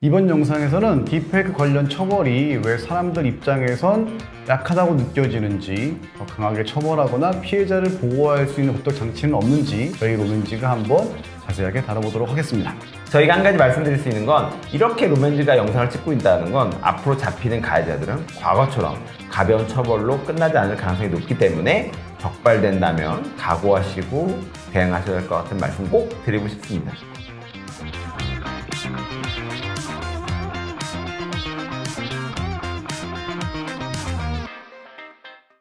이번 영상에서는 딥페이크 관련 처벌이 왜 사람들 입장에선 약하다고 느껴지는지, 더 강하게 처벌하거나 피해자를 보호할 수 있는 법적 장치는 없는지 저희 로맨지가 한번 자세하게 다뤄보도록 하겠습니다. 저희가 한 가지 말씀드릴 수 있는 건, 이렇게 로맨즈가 영상을 찍고 있다는 건 앞으로 잡히는 가해자들은 과거처럼 가벼운 처벌로 끝나지 않을 가능성이 높기 때문에 적발된다면 각오하시고 대응하셔야 할 것 같은 말씀 꼭 드리고 싶습니다.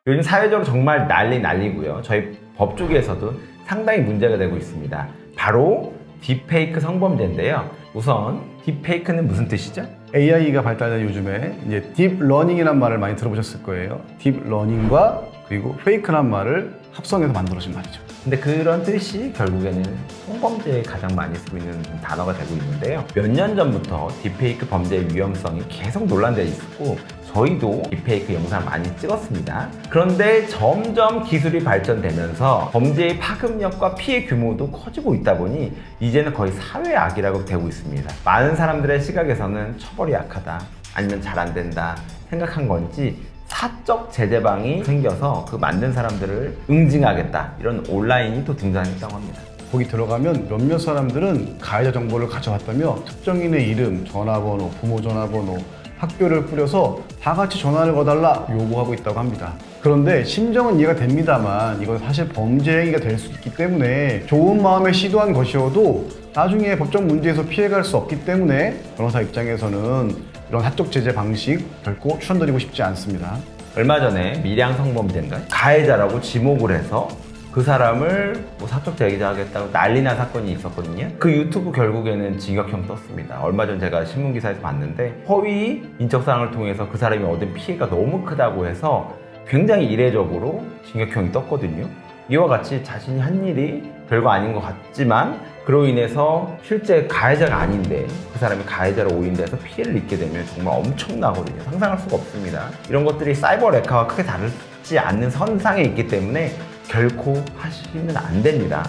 요즘 사회적으로 정말 난리고요. 저희 법 쪽에서도 상당히 문제가 되고 있습니다. 바로 딥페이크 성범죄인데요. 우선 딥페이크는 무슨 뜻이죠? AI가 발달된 요즘에 이제 딥러닝이란 말을 많이 들어보셨을 거예요. 딥러닝과 그리고 페이크란 말을 합성해서 만들어진 말이죠. 근데 그런 뜻이 결국에는 성범죄에 가장 많이 쓰고 있는 단어가 되고 있는데요. 몇 년 전부터 딥페이크 범죄의 위험성이 계속 논란되어 있었고, 저희도 딥페이크 영상 많이 찍었습니다. 그런데 점점 기술이 발전되면서 범죄의 파급력과 피해 규모도 커지고 있다 보니 이제는 거의 사회악이라고 되고 있습니다. 많은 사람들의 시각에서는 처벌이 약하다, 아니면 잘 안 된다 생각한 건지 사적 제재방이 생겨서 그 만든 사람들을 응징하겠다, 이런 온라인이 또 등장했다고 합니다. 거기 들어가면 몇몇 사람들은 가해자 정보를 가져왔다며 특정인의 이름, 전화번호, 부모 전화번호, 학교를 뿌려서 다 같이 전화를 거달라 요구하고 있다고 합니다. 그런데 심정은 이해가 됩니다만 이건 사실 범죄 행위가 될 수 있기 때문에 좋은 마음에 시도한 것이어도 나중에 법적 문제에서 피해갈 수 없기 때문에 변호사 입장에서는 이런 사적 제재 방식 결코 추천드리고 싶지 않습니다. 얼마 전에 밀양 성범죄인가? 가해자라고 지목을 해서 그 사람을 사적 제재하겠다고 난리난 사건이 있었거든요. 그 유튜브 결국에는 징역형 떴습니다. 얼마 전 제가 신문기사에서 봤는데, 허위 인적사항을 통해서 그 사람이 얻은 피해가 너무 크다고 해서 굉장히 이례적으로 징역형이 떴거든요. 이와 같이 자신이 한 일이 별거 아닌 것 같지만 그로 인해서 실제 가해자가 아닌데 그 사람이 가해자로 오인돼서 피해를 입게 되면 정말 엄청나거든요. 상상할 수가 없습니다. 이런 것들이 사이버 레카와 크게 다르지 않는 선상에 있기 때문에 결코 하시면 안 됩니다.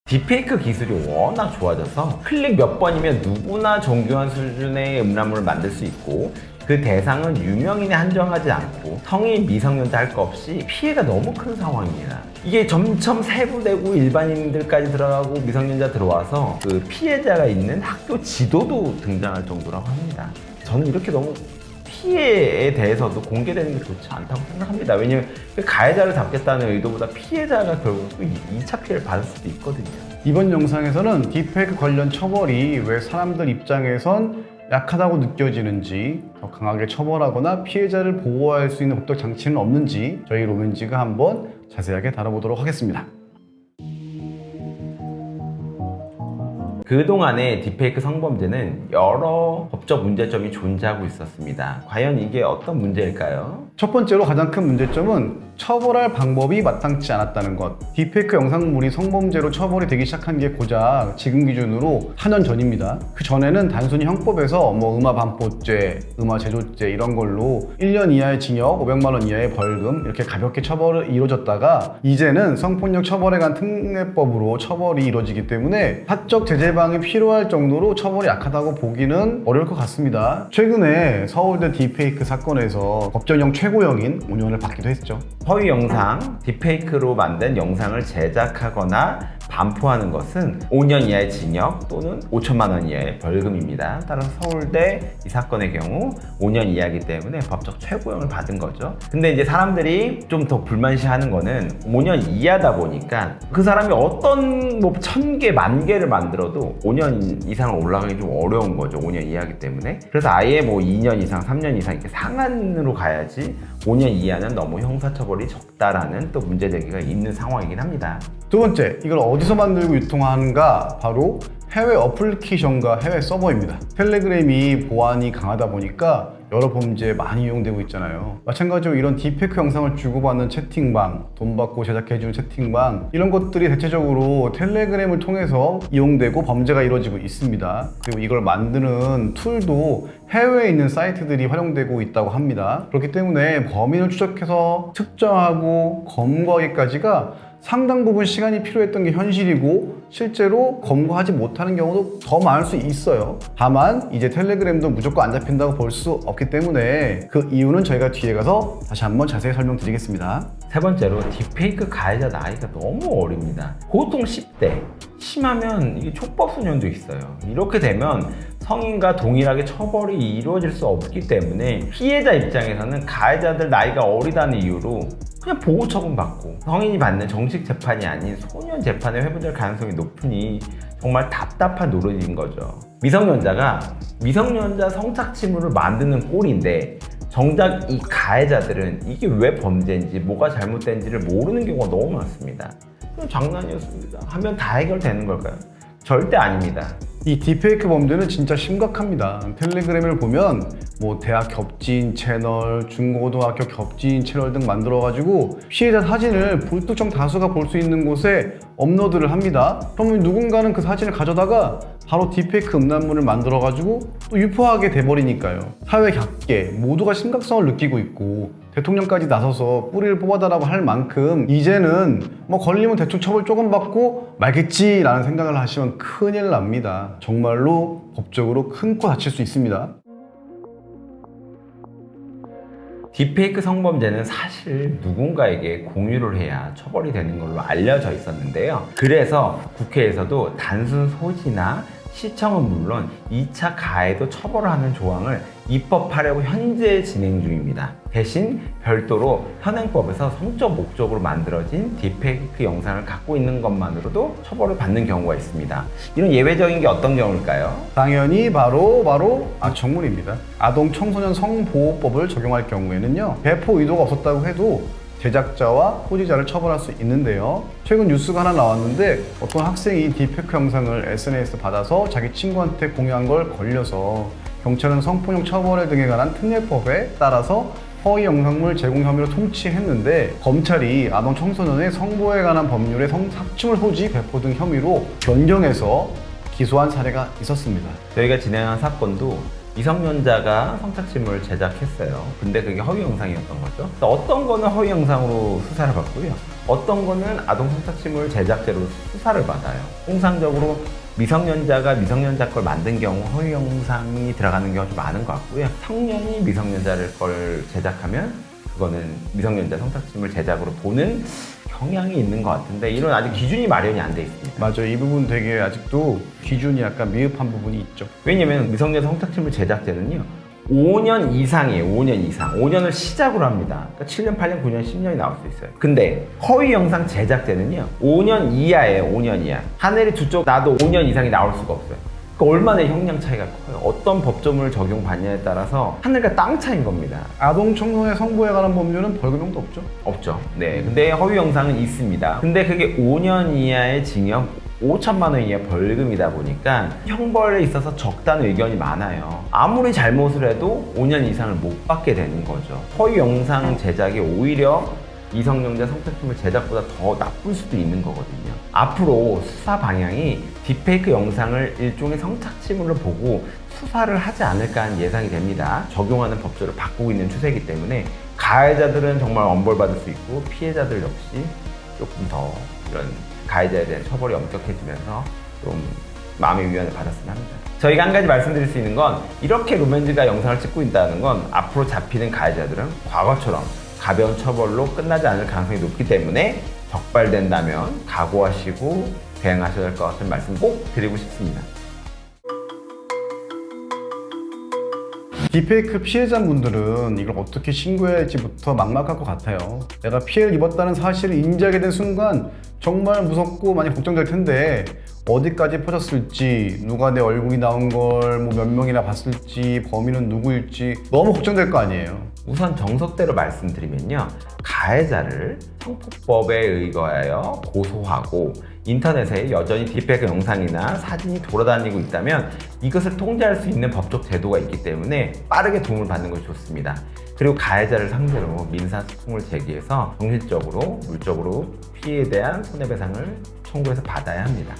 딥페이크 기술이 워낙 좋아져서 클릭 몇 번이면 누구나 정교한 수준의 음란물을 만들 수 있고, 그 대상은 유명인에 한정하지 않고 성인, 미성년자 할 거 없이 피해가 너무 큰 상황입니다. 이게 점점 세부되고 일반인들까지 들어가고 미성년자 들어와서 그 피해자가 있는 학교 지도도 등장할 정도라고 합니다. 저는 이렇게 너무 피해에 대해서도 공개되는 게 좋지 않다고 생각합니다. 왜냐면 가해자를 잡겠다는 의도보다 피해자가 결국 2차 피해를 받을 수도 있거든요. 이번 영상에서는 딥페이크 관련 처벌이 왜 사람들 입장에선 약하다고 느껴지는지, 더 강하게 처벌하거나 피해자를 보호할 수 있는 법적 장치는 없는지 저희 로맨지가 한번 자세하게 다뤄보도록 하겠습니다. 그동안의 딥페이크 성범죄는 여러 법적 문제점이 존재하고 있었습니다. 과연 이게 어떤 문제일까요? 첫 번째로 가장 큰 문제점은 처벌할 방법이 마땅치 않았다는 것. 딥페이크 영상물이 성범죄로 처벌이 되기 시작한 게 고작 지금 기준으로 4년 전입니다. 그 전에는 단순히 형법에서 음화 반포죄, 음화 제조죄 이런 걸로 1년 이하의 징역, 500만 원 이하의 벌금 이렇게 가볍게 처벌이 이루어졌다가, 이제는 성폭력 처벌에 관한 특례법으로 처벌이 이루어지기 때문에 사적 제재방이 필요할 정도로 처벌이 약하다고 보기는 어려울 것 같습니다. 최근에 서울대 딥페이크 사건에서 법정형 최고형인 5년을 받기도 했죠. 허위 영상, 딥페이크로 만든 영상을 제작하거나 반포하는 것은 5년 이하의 징역 또는 5천만 원 이하의 벌금입니다. 따라서 서울대 이 사건의 경우 5년 이하이기 때문에 법적 최고형을 받은 거죠. 근데 이제 사람들이 좀 더 불만시하는 거는 5년 이하다 보니까 그 사람이 어떤 1000개, 10,000개를 만들어도 5년 이상을 올라가기 좀 어려운 거죠. 5년 이하이기 때문에. 그래서 아예 2년 이상, 3년 이상 이렇게 상한으로 가야지 5년 이하는 너무 형사처벌이 적다라는 또 문제 제기가 있는 상황이긴 합니다. 두 번째, 이걸 어디서 만들고 유통하는가? 바로 해외 어플리케이션과 해외 서버입니다. 텔레그램이 보안이 강하다 보니까 여러 범죄에 많이 이용되고 있잖아요. 마찬가지로 이런 딥페이크 영상을 주고받는 채팅방, 돈 받고 제작해주는 채팅방, 이런 것들이 대체적으로 텔레그램을 통해서 이용되고 범죄가 이루어지고 있습니다. 그리고 이걸 만드는 툴도 해외에 있는 사이트들이 활용되고 있다고 합니다. 그렇기 때문에 범인을 추적해서 특정하고 검거하기까지가 상당 부분 시간이 필요했던 게 현실이고, 실제로 검거하지 못하는 경우도 더 많을 수 있어요. 다만 이제 텔레그램도 무조건 안 잡힌다고 볼 수 없기 때문에 그 이유는 저희가 뒤에 가서 다시 한번 자세히 설명드리겠습니다. 세 번째로 딥페이크 가해자 나이가 너무 어립니다. 보통 10대, 심하면 이게 촉법소년도 있어요. 이렇게 되면 성인과 동일하게 처벌이 이루어질 수 없기 때문에 피해자 입장에서는 가해자들 나이가 어리다는 이유로 그냥 보호 처분 받고 성인이 받는 정식 재판이 아닌 소년 재판에 회부될 가능성이 높으니 정말 답답한 노릇인 거죠. 미성년자가 미성년자 성착취물을 만드는 꼴인데 정작 이 가해자들은 이게 왜 범죄인지 뭐가 잘못된지를 모르는 경우가 너무 많습니다. 그냥 장난이었습니다 하면 다 해결되는 걸까요? 절대 아닙니다. 이 딥페이크 범죄는 진짜 심각합니다. 텔레그램을 보면 뭐 대학 겹친 채널, 중고등학교 겹친 채널 등 만들어가지고 피해자 사진을 불특정 다수가 볼 수 있는 곳에 업로드를 합니다. 그러면 누군가는 그 사진을 가져다가 바로 딥페이크 음란물을 만들어가지고 또 유포하게 돼버리니까요. 사회 각계 모두가 심각성을 느끼고 있고 대통령까지 나서서 뿌리를 뽑아달라고 할 만큼 이제는 뭐 걸리면 대충 처벌 조금 받고 말겠지라는 생각을 하시면 큰일 납니다. 정말로 법적으로 큰 코 다칠 수 있습니다. 딥페이크 성범죄는 사실 누군가에게 공유를 해야 처벌이 되는 걸로 알려져 있었는데요. 그래서 국회에서도 단순 소지나 시청은 물론 2차 가해도 처벌을 하는 조항을 입법하려고 현재 진행 중입니다. 대신 별도로 현행법에서 성적 목적으로 만들어진 딥페이크 영상을 갖고 있는 것만으로도 처벌을 받는 경우가 있습니다. 이런 예외적인 게 어떤 경우일까요? 당연히 바로 정문입니다. 아동 청소년 성보호법을 적용할 경우에는요, 배포 의도가 없었다고 해도 제작자와 소지자를 처벌할 수 있는데요. 최근 뉴스가 하나 나왔는데 어떤 학생이 딥페이크 영상을 SNS에 받아서 자기 친구한테 공유한 걸 걸려서 경찰은 성폭력 처벌 등에 관한 특례법에 따라서 허위 영상물 제공 혐의로 통치했는데 검찰이 아동 청소년의 성보호에 관한 법률의 성착취물 소지, 배포 등 혐의로 변경해서 기소한 사례가 있었습니다. 저희가 진행한 사건도 미성년자가 성착취물을 제작했어요. 근데 그게 허위 영상이었던 거죠. 어떤 거는 허위 영상으로 수사를 받고요. 어떤 거는 아동 성착취물 제작죄로 수사를 받아요. 통상적으로 미성년자가 미성년자 걸 만든 경우 허위 영상이 들어가는 경우가 좀 많은 것 같고요. 성년이 미성년자를 걸 제작하면 그거는 미성년자 성착취물 제작으로 보는 경향이 있는 것 같은데 이런 아직 기준이 마련이 안 돼 있습니다. 맞아요. 이 부분 되게 아직도 기준이 약간 미흡한 부분이 있죠. 왜냐면 미성년자 성착취물 제작죄는요 5년 이상이에요. 5년 이상. 5년을 시작으로 합니다. 그러니까 7년, 8년, 9년, 10년이 나올 수 있어요. 근데 허위 영상 제작죄는요 5년 이하예요. 5년 이하. 하늘이 두 쪽 나도 5년 이상이 나올 수가 없어요. 그러니까 얼마나 형량 차이가 커요. 어떤 법조문을 적용받냐에 따라서 하늘과 땅 차이인 겁니다. 아동 청소년 성보호에 관한 법률은 벌금형도 없죠? 없죠. 네. 근데 허위 영상은 있습니다. 근데 그게 5년 이하의 징역 5천만 원 이하 벌금이다 보니까 형벌에 있어서 적다는 의견이 많아요. 아무리 잘못을 해도 5년 이상을 못 받게 되는 거죠. 허위 영상 제작이 오히려 미성년자 성착취물 제작보다 더 나쁠 수도 있는 거거든요. 앞으로 수사 방향이 딥페이크 영상을 일종의 성착취물로 보고 수사를 하지 않을까 하는 예상이 됩니다. 적용하는 법조를 바꾸고 있는 추세이기 때문에 가해자들은 정말 엄벌받을 수 있고 피해자들 역시 조금 더 이런 가해자에 대한 처벌이 엄격해지면서 좀 마음의 위안을 받았으면 합니다. 저희가 한 가지 말씀드릴 수 있는 건 이렇게 루멘즈가 영상을 찍고 있다는 건 앞으로 잡히는 가해자들은 과거처럼 가벼운 처벌로 끝나지 않을 가능성이 높기 때문에 적발된다면 각오하시고 대응하셔야 될 것 같은 말씀 꼭 드리고 싶습니다. 딥페이크 피해자분들은 이걸 어떻게 신고해야 할지부터 막막할 것 같아요. 내가 피해를 입었다는 사실을 인지하게 된 순간 정말 무섭고 많이 걱정될 텐데 어디까지 퍼졌을지, 누가 내 얼굴이 나온 걸 뭐 몇 명이나 봤을지, 범인은 누구일지 너무 걱정될 거 아니에요. 우선 정석대로 말씀드리면요. 가해자를 성폭법에 의거하여 고소하고 인터넷에 여전히 딥페이크 영상이나 사진이 돌아다니고 있다면 이것을 통제할 수 있는 법적 제도가 있기 때문에 빠르게 도움을 받는 것이 좋습니다. 그리고 가해자를 상대로 민사소송을 제기해서 정신적으로, 물적으로 피해에 대한 손해배상을 청구해서 받아야 합니다.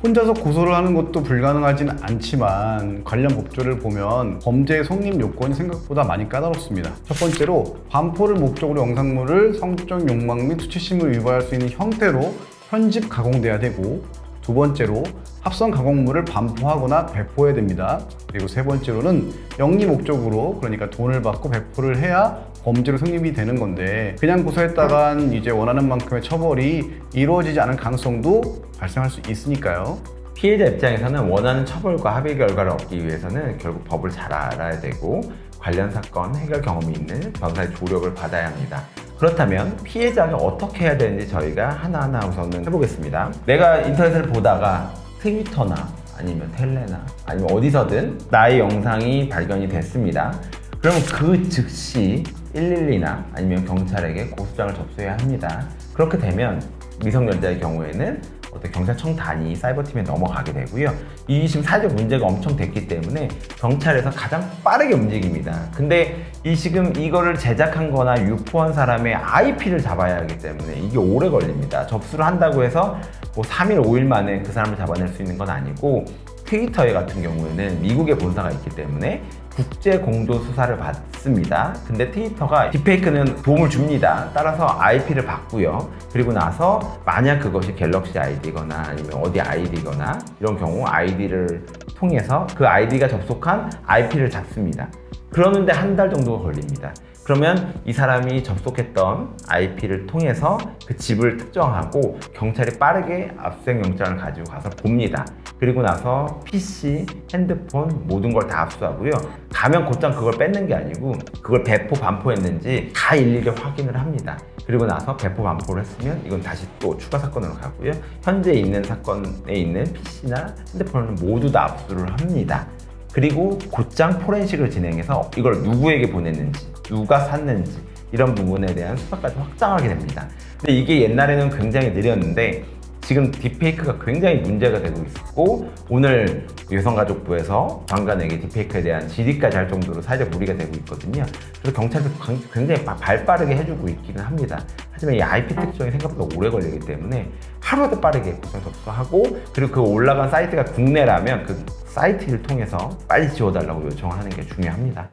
혼자서 고소를 하는 것도 불가능하진 않지만 관련 법조를 보면 범죄의 성립 요건이 생각보다 많이 까다롭습니다. 첫 번째로 반포를 목적으로 영상물을 성적 욕망 및 수치심을 유발할 수 있는 형태로 편집 가공돼야 되고, 두 번째로 합성 가공물을 반포하거나 배포해야 됩니다. 그리고 세 번째로는 영리 목적으로, 그러니까 돈을 받고 배포를 해야 범죄로 성립이 되는 건데, 그냥 고소했다간 이제 원하는 만큼의 처벌이 이루어지지 않을 가능성도 발생할 수 있으니까요. 피해자 입장에서는 원하는 처벌과 합의 결과를 얻기 위해서는 결국 법을 잘 알아야 되고 관련 사건 해결 경험이 있는 변호사의 조력을 받아야 합니다. 그렇다면 피해자가 어떻게 해야 되는지 저희가 하나하나 우선은 해보겠습니다. 내가 인터넷을 보다가 트위터나 아니면 텔레나 아니면 어디서든 나의 영상이 발견이 됐습니다. 그러면 그 즉시 112나 아니면 경찰에게 고소장을 접수해야 합니다. 그렇게 되면 미성년자의 경우에는 어떤 경찰청 단위 사이버팀에 넘어가게 되고요. 이 지금 사회적 문제가 엄청 됐기 때문에 경찰에서 가장 빠르게 움직입니다. 근데 지금 이거를 제작한 거나 유포한 사람의 IP를 잡아야 하기 때문에 이게 오래 걸립니다. 접수를 한다고 해서 뭐 3일, 5일 만에 그 사람을 잡아낼 수 있는 건 아니고, 트위터에 같은 경우에는 미국의 본사가 있기 때문에 국제 공조 수사를 받습니다. 근데 트위터가 딥페이크는 도움을 줍니다. 따라서 IP를 받고요. 그리고 나서 만약 그것이 갤럭시 아이디거나 아니면 어디 아이디거나 이런 경우 아이디를 통해서 그 아이디가 접속한 IP를 잡습니다. 그러는데 한 달 정도가 걸립니다. 그러면 이 사람이 접속했던 IP를 통해서 그 집을 특정하고 경찰이 빠르게 압수수색 영장을 가지고 가서 봅니다. 그리고 나서 PC, 핸드폰 모든 걸 다 압수하고요. 가면 곧장 그걸 뺏는 게 아니고 그걸 배포, 반포했는지 다 일일이 확인을 합니다. 그리고 나서 배포, 반포를 했으면 이건 다시 또 추가 사건으로 가고요. 현재 있는 사건에 있는 PC나 핸드폰을 모두 다 압수를 합니다. 그리고 곧장 포렌식을 진행해서 이걸 누구에게 보냈는지, 누가 샀는지 이런 부분에 대한 수사까지 확장하게 됩니다. 근데 이게 옛날에는 굉장히 느렸는데 지금 딥페이크가 굉장히 문제가 되고 있고, 오늘 여성가족부에서 장관에게 딥페이크에 대한 질의까지 할 정도로 사회적 물의가 되고 있거든요. 그래서 경찰도 굉장히 발빠르게 해주고 있기는 합니다. 하지만 이 IP 특정이 생각보다 오래 걸리기 때문에 하루도 빠르게 고소장 접수하고, 그리고 그 올라간 사이트가 국내라면 그 사이트를 통해서 빨리 지워달라고 요청을 하는 게 중요합니다.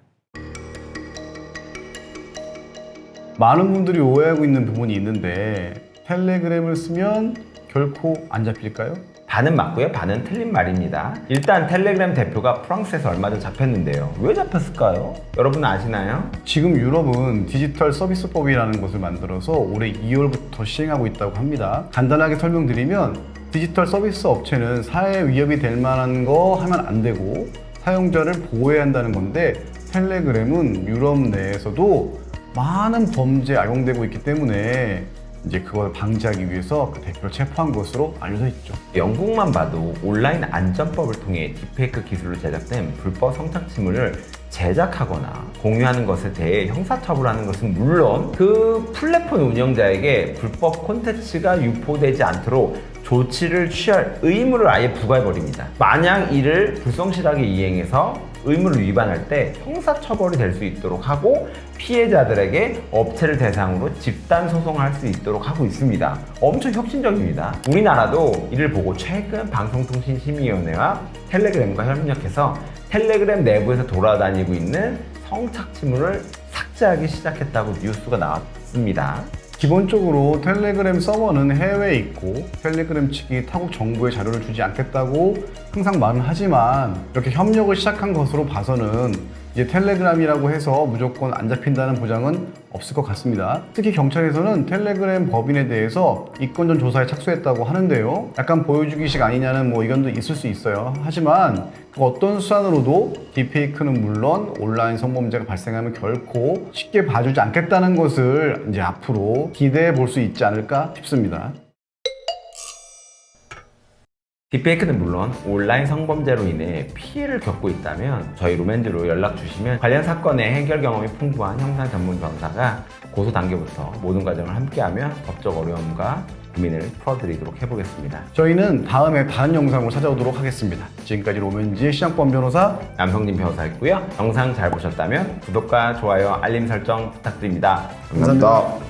많은 분들이 오해하고 있는 부분이 있는데, 텔레그램을 쓰면 결코 안 잡힐까요? 반은 맞고요, 반은 틀린 말입니다. 일단 텔레그램 대표가 프랑스에서 얼마 전 잡혔는데요. 왜 잡혔을까요? 여러분 아시나요? 지금 유럽은 디지털 서비스법이라는 것을 만들어서 올해 2월부터 시행하고 있다고 합니다. 간단하게 설명드리면, 디지털 서비스 업체는 사회에 위협이 될 만한 거 하면 안 되고 사용자를 보호해야 한다는 건데, 텔레그램은 유럽 내에서도 많은 범죄에 악용되고 있기 때문에 이제 그걸 방지하기 위해서 그 대표를 체포한 것으로 알려져 있죠. 영국만 봐도 온라인 안전법을 통해 딥페이크 기술로 제작된 불법 성착취물을 제작하거나 공유하는 것에 대해 형사처벌하는 것은 물론 그 플랫폼 운영자에게 불법 콘텐츠가 유포되지 않도록 조치를 취할 의무를 아예 부과해버립니다. 만약 이를 불성실하게 이행해서 의무를 위반할 때 형사처벌이 될 수 있도록 하고, 피해자들에게 업체를 대상으로 집단 소송할 수 있도록 하고 있습니다. 엄청 혁신적입니다. 우리나라도 이를 보고 최근 방송통신심의위원회와 텔레그램과 협력해서 텔레그램 내부에서 돌아다니고 있는 성착취물을 삭제하기 시작했다고 뉴스가 나왔습니다. 기본적으로 텔레그램 서버는 해외에 있고 텔레그램 측이 타국 정부에 자료를 주지 않겠다고 항상 말은 하지만, 이렇게 협력을 시작한 것으로 봐서는 이제 텔레그램이라고 해서 무조건 안 잡힌다는 보장은 없을 것 같습니다. 특히 경찰에서는 텔레그램 법인에 대해서 이권전 조사에 착수했다고 하는데요. 약간 보여주기식 아니냐는 뭐 의견도 있을 수 있어요. 하지만 그 어떤 수단으로도 딥페이크는 물론 온라인 성범죄가 발생하면 결코 쉽게 봐주지 않겠다는 것을 이제 앞으로 기대해 볼 수 있지 않을까 싶습니다. 딥페이크는 물론 온라인 성범죄로 인해 피해를 겪고 있다면 저희 로맨즈로 연락 주시면 관련 사건의 해결 경험이 풍부한 형사 전문 변호사가 고소 단계부터 모든 과정을 함께하며 법적 어려움과 고민을 풀어드리도록 해보겠습니다. 저희는 다음에 다른 영상으로 찾아오도록 하겠습니다. 지금까지 로맨즈의 시장법 변호사 남성진 변호사였고요. 영상 잘 보셨다면 구독과 좋아요, 알림 설정 부탁드립니다. 감사합니다.